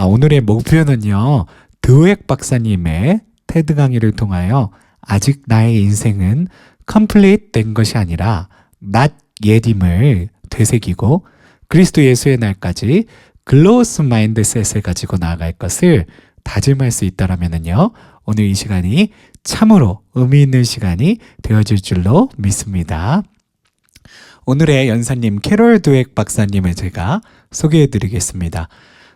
오늘의 목표는요, 드웩 박사님의 테드 강의를 통하여 아직 나의 인생은 컴플리트 된 것이 아니라 not yet임을 되새기고 그리스도 예수의 날까지 글로스 마인드셋을 가지고 나아갈 것을 다짐할 수 있다면요, 오늘 이 시간이 참으로 의미 있는 시간이 되어질 줄로 믿습니다. 오늘의 연사님 캐롤 드웩 박사님을 제가 소개해 드리겠습니다.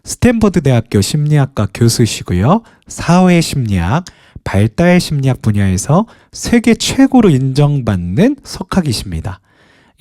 스탠퍼드 대학교 심리학과 교수시고요. 사회심리학, 발달심리학 분야에서 세계 최고로 인정받는 석학이십니다.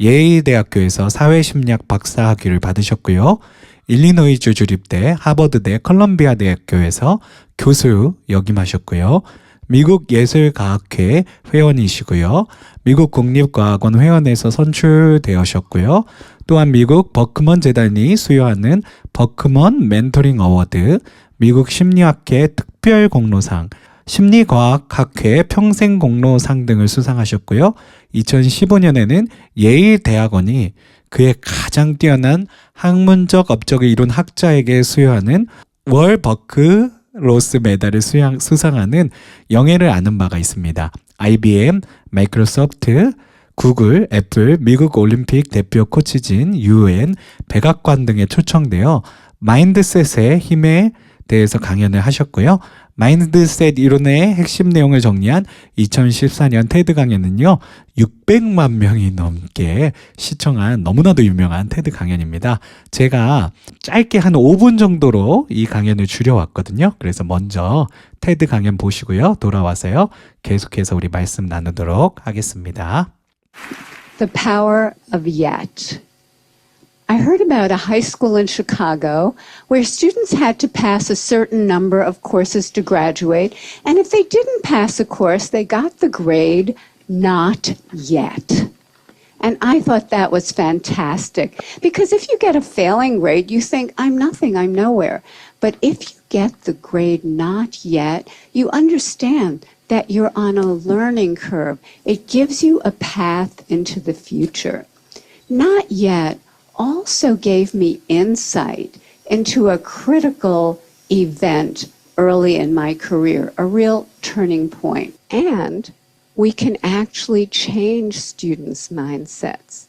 예일 대학교에서 사회심리학 박사학위를 받으셨고요. 일리노이주 주립대, 하버드대, 컬럼비아 대학교에서 교수 역임하셨고요. 미국 예술과학회 회원이시고요. 미국 국립과학원 회원에서 선출되셨고요. 또한 미국 버크먼 재단이 수여하는 버크먼 멘토링 어워드, 미국 심리학회 특별 공로상, 심리과학학회 평생 공로상 등을 수상하셨고요. 2015년에는 예일 대학원이 그의 가장 뛰어난 학문적 업적을 이룬 학자에게 수여하는 월 버크 로스 메달을 수상하는 영예를 아는 바가 있습니다. IBM, 마이크로소프트, 구글, 애플, 미국 올림픽 대표 코치진, UN, 백악관 등에 초청되어 마인드셋의 힘에 대해서 강연을 하셨고요. 마인드셋 이론의 핵심 내용을 정리한 2014년 테드 강연은요, 600만 명이 넘게 시청한 너무나도 유명한 테드 강연입니다. 제가 짧게 한 5분 정도로 이 강연을 줄여왔거든요. 그래서 먼저 테드 강연 보시고요. 돌아와서요, 계속해서 우리 말씀 나누도록 하겠습니다. The power of yet. I heard about a high school in Chicago where students had to pass a certain number of courses to graduate, and if they didn't pass a course, they got the grade not yet. And I thought that was fantastic, because if you get a failing grade, you think, I'm nothing, I'm nowhere. But if you get the grade not yet, you understand that you're on a learning curve. It gives you a path into the future. Not yet also gave me insight into a critical event early in my career, a real turning point. And we can actually change students' mindsets.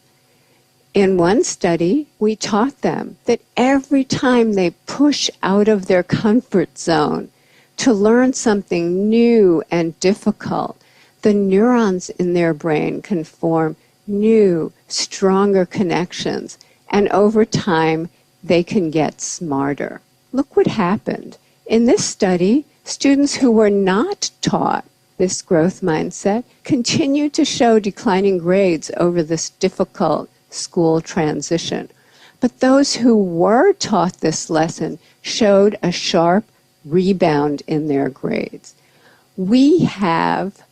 In one study, we taught them that every time they push out of their comfort zone to learn something new and difficult, the neurons in their brain can form new, stronger connections, and over time, they can get smarter. Look what happened. In this study, students who were not taught this growth mindset continued to show declining grades over this difficult school transition. But those who were taught this lesson showed a sharp rebound in their grades. We have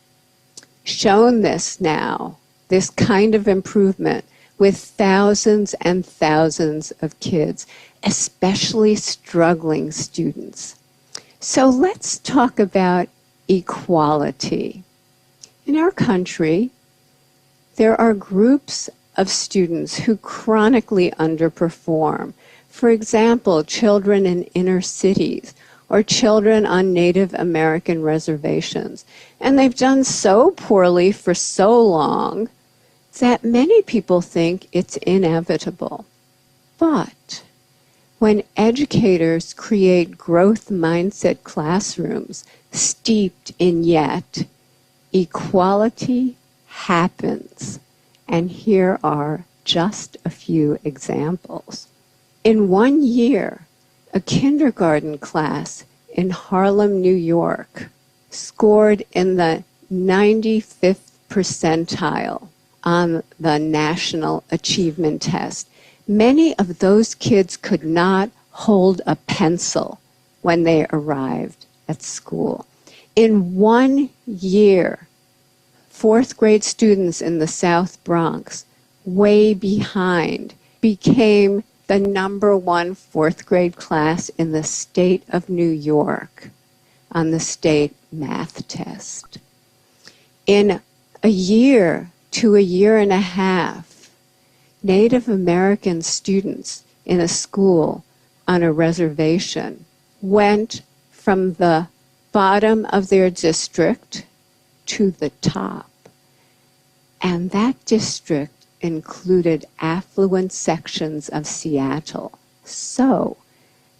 shown this now, this kind of improvement, with thousands and thousands of kids, especially struggling students. So let's talk about equality. In our country, there are groups of students who chronically underperform. For example, children in inner cities or children on Native American reservations. And they've done so poorly for so long that many people think it's inevitable. But when educators create growth mindset classrooms steeped in yet, equality happens. And here are just a few examples. In 1 year, a kindergarten class in Harlem, New York, scored in the 95th percentile on the National Achievement Test. Many of those kids could not hold a pencil when they arrived at school. In 1 year, fourth grade students in the South Bronx, way behind, became the #1 fourth grade class in the state of New York on the state math test. In a year to a year and a half, Native American students in a school on a reservation went from the bottom of their district to the top. And that district included affluent sections of Seattle. So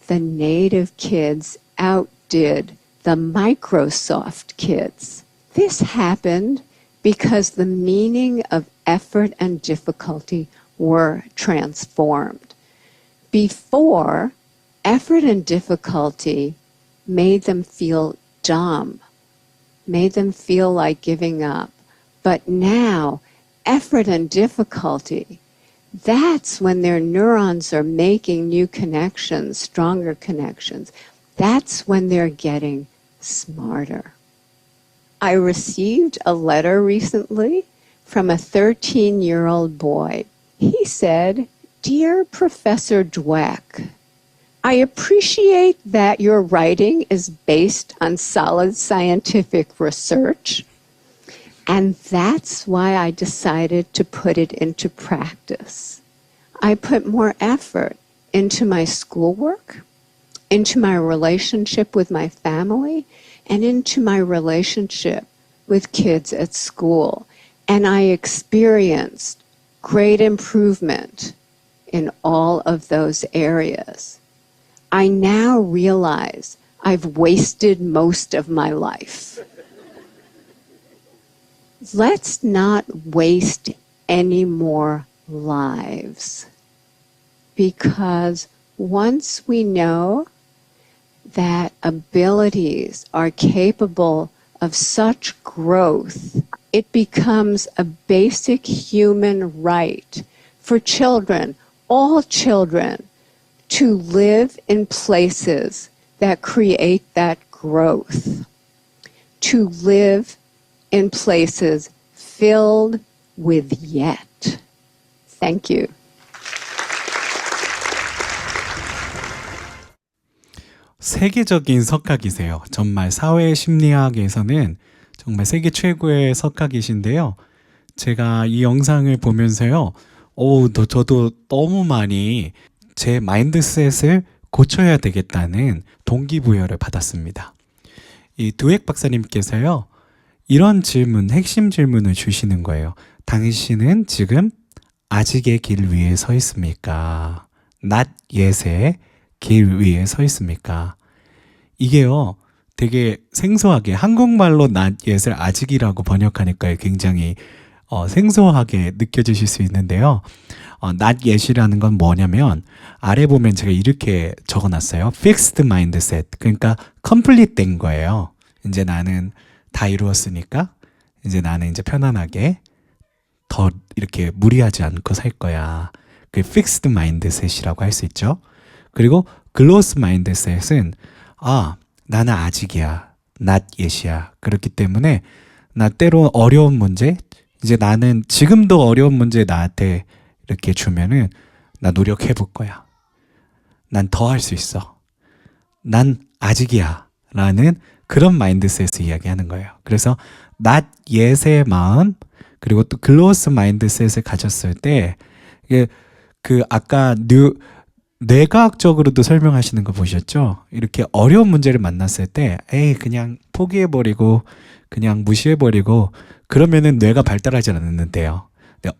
the native kids outdid the Microsoft kids. This happened because the meaning of effort and difficulty were transformed. Before, effort and difficulty made them feel dumb, made them feel like giving up. But now, effort and difficulty, that's when their neurons are making new connections, stronger connections. That's when they're getting smarter. I received a letter recently from a 13-year-old boy. He said, "Dear Professor Dweck, I appreciate that your writing is based on solid scientific research, and that's why I decided to put it into practice. I put more effort into my schoolwork, into my relationship with my family, and into my relationship with kids at school. And I experienced great improvement in all of those areas. I now realize I've wasted most of my life." Let's not waste any more lives, because once we know that abilities are capable of such growth, it becomes a basic human right for children, all children, to live in places that create that growth, to live in places filled with yet. Thank you. 세계적인 석학이세요. 정말 사회 심리학에서는 정말 세계 최고의 석학이신데요. 제가 이 영상을 보면서요, 저도 너무 많이 제 마인드셋을 고쳐야 되겠다는 동기부여를 받았습니다. 이 두액 박사님께서요, 이런 질문, 핵심 질문을 주시는 거예요. 당신은 지금 아직의 길 위에 서 있습니까? not yet의 길 위에 서 있습니까? 이게요, 되게 생소하게 한국말로 not yet을 아직이라고 번역하니까 굉장히 생소하게 느껴지실 수 있는데요. not yet이라는 건 뭐냐면 아래 보면 제가 이렇게 적어놨어요. fixed mindset, 그러니까 complete 된 거예요. 이제 나는 다 이루었으니까 이제 나는 이제 편안하게 더 이렇게 무리하지 않고 살 거야. 그 fixed mindset이라고 할 수 있죠. 그리고 growth mindset은 나는 아직이야, not yet이야. 그렇기 때문에 나 때로 어려운 문제, 이제 나는 지금도 어려운 문제 나한테 이렇게 주면은 나 노력해 볼 거야. 난 더 할 수 있어. 난 아직이야 라는 그런 마인드셋을 이야기하는 거예요. 그래서 not yet의 마음, 그리고 또 growth 마인드셋을 가졌을 때 이게 그 아까 뇌과학적으로도 설명하시는 거 보셨죠? 이렇게 어려운 문제를 만났을 때 그냥 포기해버리고 그냥 무시해버리고 그러면은 뇌가 발달하지 않는데요.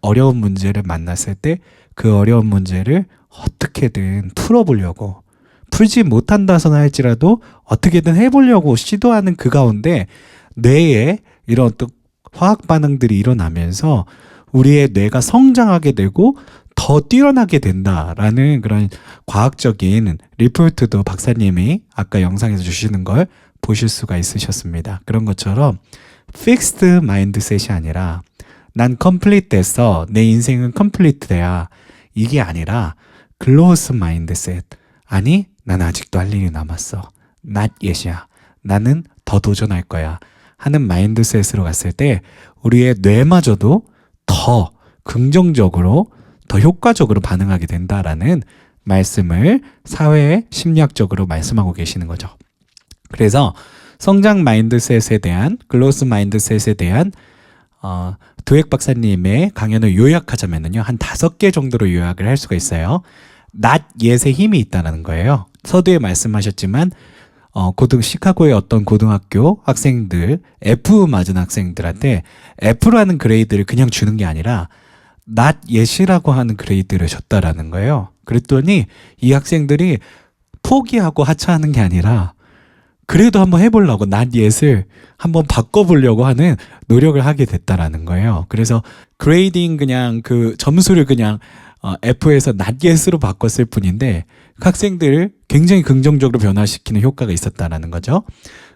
어려운 문제를 만났을 때 그 어려운 문제를 어떻게든 풀어보려고, 풀지 못한다서는 할지라도 어떻게든 해보려고 시도하는 그 가운데 뇌에 이런 또 화학 반응들이 일어나면서 우리의 뇌가 성장하게 되고 더 뛰어나게 된다라는 그런 과학적인 리포트도 박사님이 아까 영상에서 주시는 걸 보실 수가 있으셨습니다. 그런 것처럼 fixed mindset이 아니라 난 complete 됐어, 내 인생은 complete 돼야, 이게 아니라 growth mindset, 아니 난 아직도 할 일이 남았어, not yet이야, 나는 더 도전할 거야 하는 마인드셋으로 갔을 때 우리의 뇌마저도 더 긍정적으로, 더 효과적으로 반응하게 된다라는 말씀을 사회 심리학적으로 말씀하고 계시는 거죠. 그래서 성장 마인드셋에 대한, 글로스 마인드셋에 대한 두획 박사님의 강연을 요약하자면요. 한 5개 정도로 요약을 할 수가 있어요. not yet의 힘이 있다는 거예요. 서두에 말씀하셨지만 시카고의 어떤 고등학교 학생들, F 맞은 학생들한테 F라는 그레이드를 그냥 주는 게 아니라 not yet이라고 하는 그레이드를 줬다라는 거예요. 그랬더니 이 학생들이 포기하고 하차하는 게 아니라 그래도 한번 해보려고 not yet을 한번 바꿔보려고 하는 노력을 하게 됐다라는 거예요. 그래서 그레이딩 그냥 그 점수를 그냥 F에서 not yet으로 바꿨을 뿐인데 학생들을 굉장히 긍정적으로 변화시키는 효과가 있었다라는 거죠.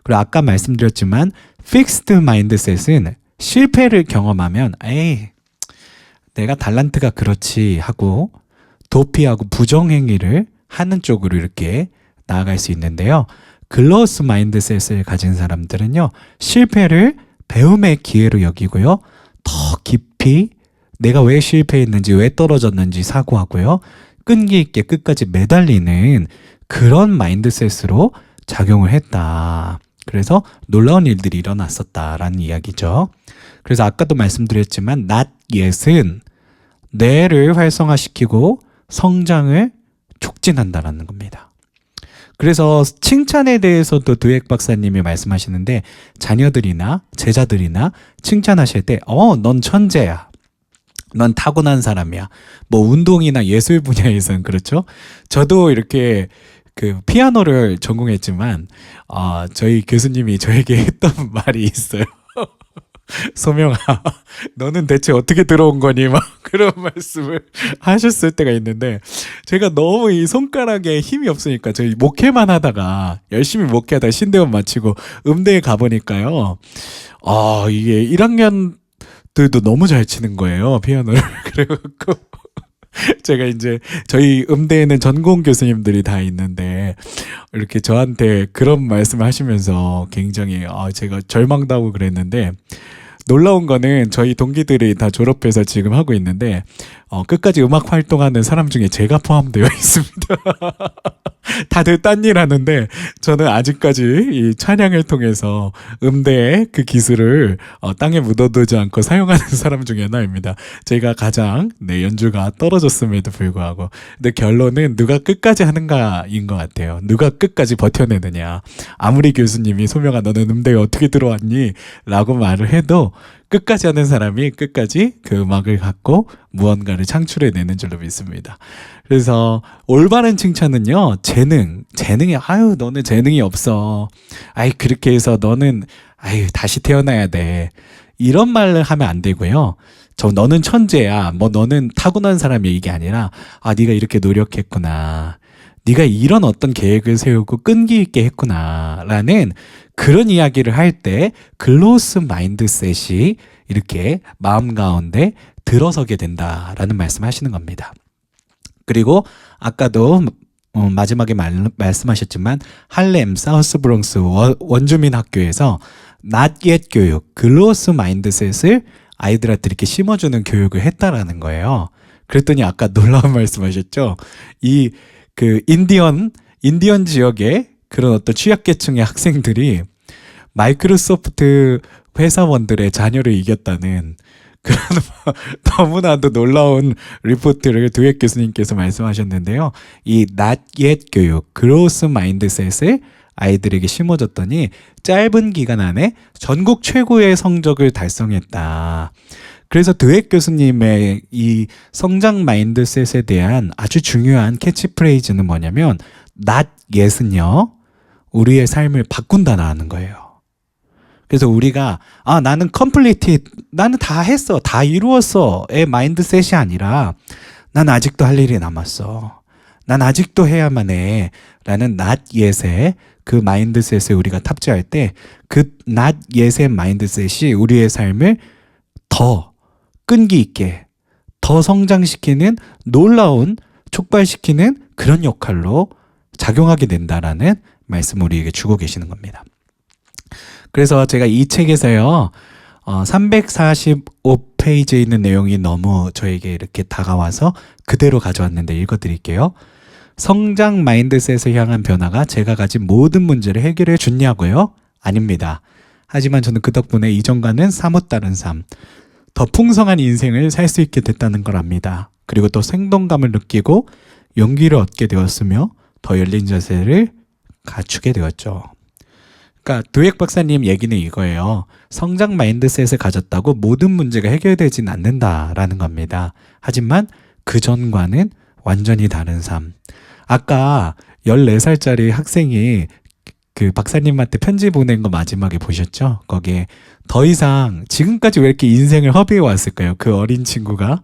그리고 아까 말씀드렸지만 fixed mindset은 실패를 경험하면 에이 내가 달란트가 그렇지 하고 도피하고 부정행위를 하는 쪽으로 이렇게 나아갈 수 있는데요. 글로스 마인드셋을 가진 사람들은요. 실패를 배움의 기회로 여기고요. 더 깊이 내가 왜 실패했는지 왜 떨어졌는지 사고하고요. 끈기 있게 끝까지 매달리는 그런 마인드셋으로 작용을 했다. 그래서 놀라운 일들이 일어났었다라는 이야기죠. 그래서 아까도 말씀드렸지만 not yet은 뇌를 활성화시키고 성장을 촉진한다라는 겁니다. 그래서 칭찬에 대해서도 두획 박사님이 말씀하시는데 자녀들이나 제자들이나 칭찬하실 때 넌 천재야. 넌 타고난 사람이야. 뭐 운동이나 예술 분야에서는 그렇죠. 저도 이렇게 그 피아노를 전공했지만 저희 교수님이 저에게 했던 말이 있어요. 소명아, 너는 대체 어떻게 들어온 거니? 막 그런 말씀을 하셨을 때가 있는데 제가 너무 이 손가락에 힘이 없으니까 저희 목회만 하다가 열심히 목회하다가 신대원 마치고 음대에 가보니까요. 이게 1학년들도 너무 잘 치는 거예요. 피아노를. 그래갖고 제가 이제 저희 음대에는 전공 교수님들이 다 있는데 이렇게 저한테 그런 말씀을 하시면서 굉장히 제가 절망도 하고 그랬는데 놀라운 거는 저희 동기들이 다 졸업해서 지금 하고 있는데 끝까지 음악 활동하는 사람 중에 제가 포함되어 있습니다. 다들 딴 일 하는데 저는 아직까지 이 찬양을 통해서 음대의 그 기술을 땅에 묻어두지 않고 사용하는 사람 중에 하나입니다. 제가 가장 연주가 떨어졌음에도 불구하고 근데 결론은 누가 끝까지 하는가인 것 같아요. 누가 끝까지 버텨내느냐. 아무리 교수님이 소명아 너는 음대에 어떻게 들어왔니? 라고 말을 해도 끝까지 하는 사람이 끝까지 그 음악을 갖고 무언가를 창출해내는 줄로 믿습니다. 그래서 올바른 칭찬은요, 재능이, 너는 재능이 없어. 그렇게 해서 너는, 다시 태어나야 돼. 이런 말을 하면 안 되고요. 너는 천재야. 너는 타고난 사람이 이게 아니라, 네가 이렇게 노력했구나. 네가 이런 어떤 계획을 세우고 끈기 있게 했구나. 라는 그런 이야기를 할 때 글로스 마인드셋이 이렇게 마음 가운데 들어서게 된다라는 말씀하시는 겁니다. 그리고 아까도 마지막에 말씀하셨지만 할렘, 사우스 브롱스 원주민 학교에서 not yet 교육, 글로스 마인드셋을 아이들한테 이렇게 심어주는 교육을 했다라는 거예요. 그랬더니 아까 놀라운 말씀하셨죠. 그 인디언 지역의 그런 어떤 취약계층의 학생들이 마이크로소프트 회사원들의 자녀를 이겼다는 그런 너무나도 놀라운 리포트를 두획 교수님께서 말씀하셨는데요. 이 not yet 교육, growth mindset을 아이들에게 심어줬더니 짧은 기간 안에 전국 최고의 성적을 달성했다. 그래서 두획 교수님의 이 성장 마인드셋에 대한 아주 중요한 캐치프레이즈는 뭐냐면 not yet은요. 우리의 삶을 바꾼다는 거예요. 그래서 우리가 나는 completed, 나는 다 했어, 다 이루었어의 마인드셋이 아니라 난 아직도 할 일이 남았어. 난 아직도 해야만 해. 라는 not yet의 그 마인드셋을 우리가 탑재할 때 그 not yet의 마인드셋이 우리의 삶을 더 끈기 있게, 더 성장시키는 놀라운 촉발시키는 그런 역할로 작용하게 된다라는 말씀을 우리에게 주고 계시는 겁니다. 그래서 제가 이 책에서요, 345페이지에 있는 내용이 너무 저에게 이렇게 다가와서 그대로 가져왔는데 읽어드릴게요. 성장 마인드셋을 향한 변화가 제가 가진 모든 문제를 해결해 줬냐고요? 아닙니다. 하지만 저는 그 덕분에 이전과는 사뭇 다른 삶, 더 풍성한 인생을 살 수 있게 됐다는 걸 압니다. 그리고 또 생동감을 느끼고 용기를 얻게 되었으며 더 열린 자세를 갖추게 되었죠. 그러니까 도액 박사님 얘기는 이거예요. 성장 마인드셋을 가졌다고 모든 문제가 해결되진 않는다라는 겁니다. 하지만 그 전과는 완전히 다른 삶. 아까 14살짜리 학생이 그 박사님한테 편지 보낸 거 마지막에 보셨죠? 거기에 더 이상 지금까지 왜 이렇게 인생을 허비해 왔을까요? 그 어린 친구가.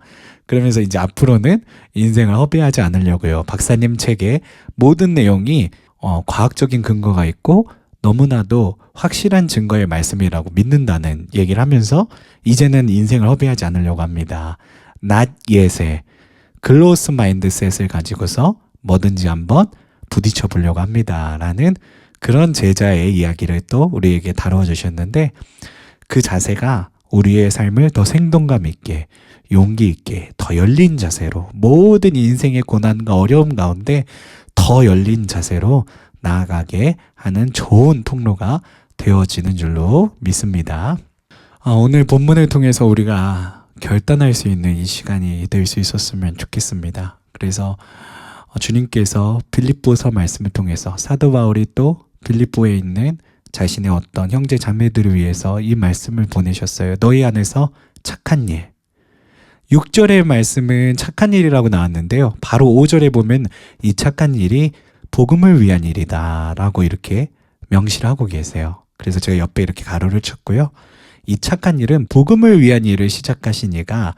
그러면서 이제 앞으로는 인생을 허비하지 않으려고요. 박사님 책의 모든 내용이 과학적인 근거가 있고 너무나도 확실한 증거의 말씀이라고 믿는다는 얘기를 하면서 이제는 인생을 허비하지 않으려고 합니다. not yet의 글로스 마인드셋을 가지고서 뭐든지 한번 부딪혀 보려고 합니다. 라는 그런 제자의 이야기를 또 우리에게 다루어 주셨는데 그 자세가 우리의 삶을 더 생동감 있게 용기 있게 더 열린 자세로 모든 인생의 고난과 어려움 가운데 더 열린 자세로 나아가게 하는 좋은 통로가 되어지는 줄로 믿습니다. 오늘 본문을 통해서 우리가 결단할 수 있는 이 시간이 될 수 있었으면 좋겠습니다. 그래서 주님께서 빌립보서 말씀을 통해서 사도 바울이 또 빌립보에 있는 자신의 어떤 형제 자매들을 위해서 이 말씀을 보내셨어요. 너희 안에서 착한 일. 6절의 말씀은 착한 일이라고 나왔는데요. 바로 5절에 보면 이 착한 일이 복음을 위한 일이다 라고 이렇게 명시를 하고 계세요. 그래서 제가 옆에 이렇게 가로를 쳤고요. 이 착한 일은 복음을 위한 일을 시작하신 이가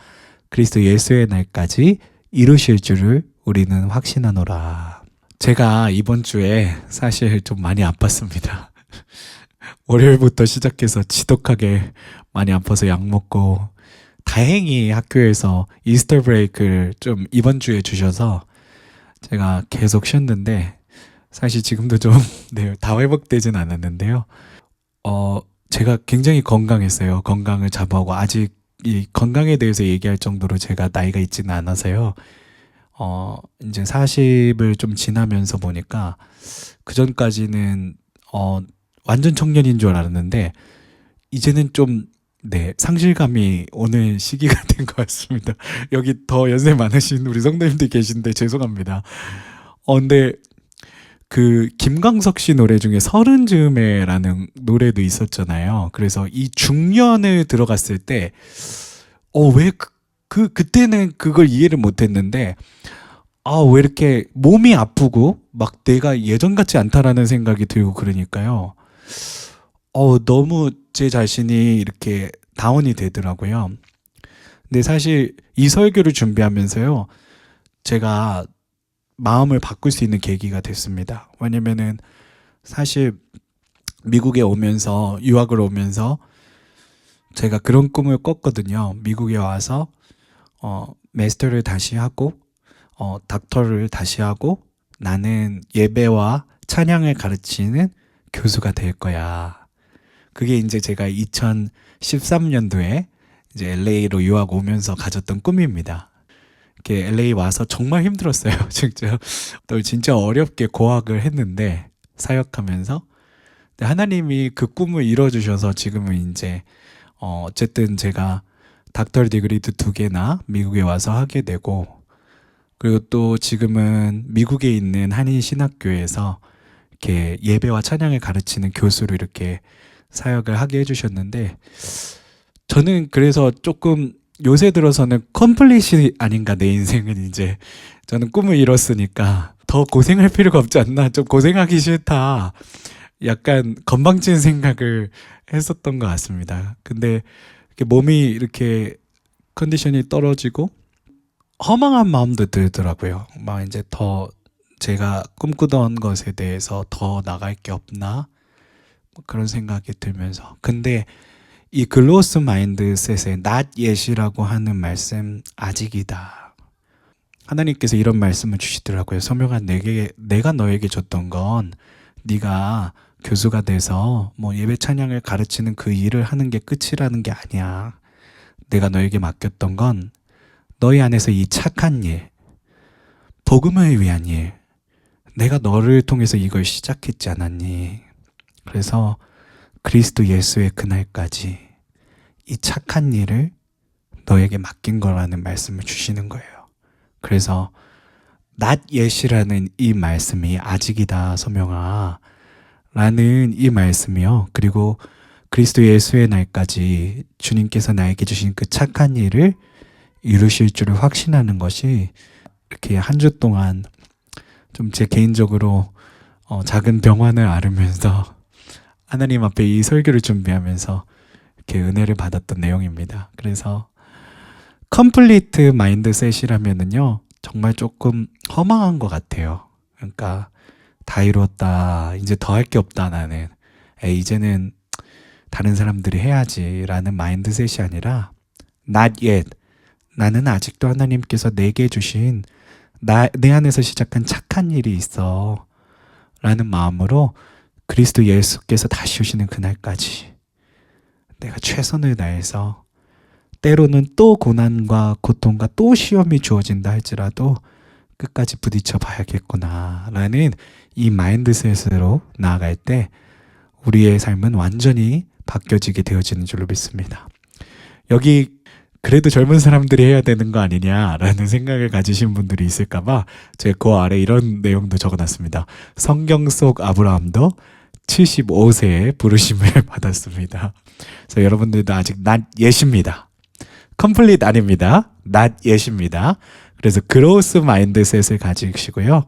그리스도 예수의 날까지 이루실 줄을 우리는 확신하노라. 제가 이번 주에 사실 좀 많이 아팠습니다. 월요일부터 시작해서 지독하게 많이 아파서 약 먹고 다행히 학교에서 이스터 브레이크를 좀 이번 주에 주셔서 제가 계속 쉬었는데 사실 지금도 좀 네, 다 회복되진 않았는데요. 제가 굉장히 건강했어요. 건강을 자부하고 아직 이 건강에 대해서 얘기할 정도로 제가 나이가 있지는 않아서요. 이제 40을 좀 지나면서 보니까 그 전까지는 완전 청년인 줄 알았는데 이제는 좀 네, 상실감이 오는 시기가 된 것 같습니다. 여기 더 연세 많으신 우리 성도님들 계신데 죄송합니다. 근데 그 김광석 씨 노래 중에 서른 즈음에라는 노래도 있었잖아요. 그래서 이 중년을 들어갔을 때 왜 그때는 그걸 이해를 못 했는데 왜 이렇게 몸이 아프고 막 내가 예전 같지 않다라는 생각이 들고 그러니까요. 너무 제 자신이 이렇게 다운이 되더라고요. 근데 사실 이 설교를 준비하면서요. 제가 마음을 바꿀 수 있는 계기가 됐습니다. 왜냐면은 사실 미국에 오면서 유학을 오면서 제가 그런 꿈을 꿨거든요. 미국에 와서 마스터를 다시 하고 닥터를 다시 하고 나는 예배와 찬양을 가르치는 교수가 될 거야. 그게 이제 제가 2013년도에 이제 LA로 유학 오면서 가졌던 꿈입니다. 이렇게 LA 와서 정말 힘들었어요. 진짜 또 진짜 어렵게 고학을 했는데 사역하면서 근데 하나님이 그 꿈을 이뤄주셔서 지금은 이제 어쨌든 제가 닥터 디그리도 2개나 미국에 와서 하게 되고 그리고 또 지금은 미국에 있는 한인 신학교에서 이렇게 예배와 찬양을 가르치는 교수로 이렇게 사역을 하게 해주셨는데 저는 그래서 조금 요새 들어서는 컴플릿이 아닌가 내 인생은 이제 저는 꿈을 이뤘으니까 더 고생할 필요가 없지 않나 좀 고생하기 싫다 약간 건방진 생각을 했었던 것 같습니다. 근데 이렇게 몸이 이렇게 컨디션이 떨어지고 허망한 마음도 들더라고요. 막 이제 더 제가 꿈꾸던 것에 대해서 더 나갈 게 없나 그런 생각이 들면서 근데 이 글로스 마인드셋의 not yet이라고 하는 말씀 아직이다. 하나님께서 이런 말씀을 주시더라고요. 소명아 내가 너에게 줬던 건 네가 교수가 돼서 뭐 예배 찬양을 가르치는 그 일을 하는 게 끝이라는 게 아니야. 내가 너에게 맡겼던 건 너희 안에서 이 착한 일, 복음을 위한 일, 내가 너를 통해서 이걸 시작했지 않았니? 그래서 그리스도 예수의 그날까지 이 착한 일을 너에게 맡긴 거라는 말씀을 주시는 거예요. 그래서 not yet이라는 이 말씀이 아직이다 소명아 라는 이 말씀이요. 그리고 그리스도 예수의 날까지 주님께서 나에게 주신 그 착한 일을 이루실 줄을 확신하는 것이 이렇게 한 주 동안 좀 제 개인적으로 작은 병환을 앓으면서 하나님 앞에 이 설교를 준비하면서 이렇게 은혜를 받았던 내용입니다. 그래서 컴플리트 마인드셋이라면은요 정말 조금 허망한 것 같아요. 그러니까 다 이루었다, 이제 더 할 게 없다, 나는 이제는 다른 사람들이 해야지 라는 마인드셋이 아니라 not yet, 나는 아직도 하나님께서 내게 주신 내 안에서 시작한 착한 일이 있어 라는 마음으로 그리스도 예수께서 다시 오시는 그날까지 내가 최선을 다해서 때로는 또 고난과 고통과 또 시험이 주어진다 할지라도 끝까지 부딪혀 봐야겠구나 라는 이 마인드셋으로 나아갈 때 우리의 삶은 완전히 바뀌어지게 되어지는 줄로 믿습니다. 여기 그래도 젊은 사람들이 해야 되는 거 아니냐라는 생각을 가지신 분들이 있을까봐 제가 그 아래 이런 내용도 적어놨습니다. 성경 속 아브라함도 75세에 부르심을 받았습니다. 그래서 여러분들도 아직 not yet입니다. complete 아닙니다. not yet입니다. 그래서 그로스 마인드셋을 가지시고요.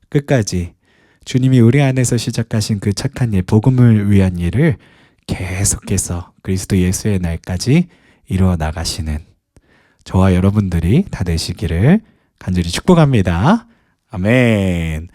끝까지 주님이 우리 안에서 시작하신 그 착한 일, 복음을 위한 일을 계속해서 그리스도 예수의 날까지 이루어 나가시는 저와 여러분들이 다 되시기를 간절히 축복합니다. 아멘.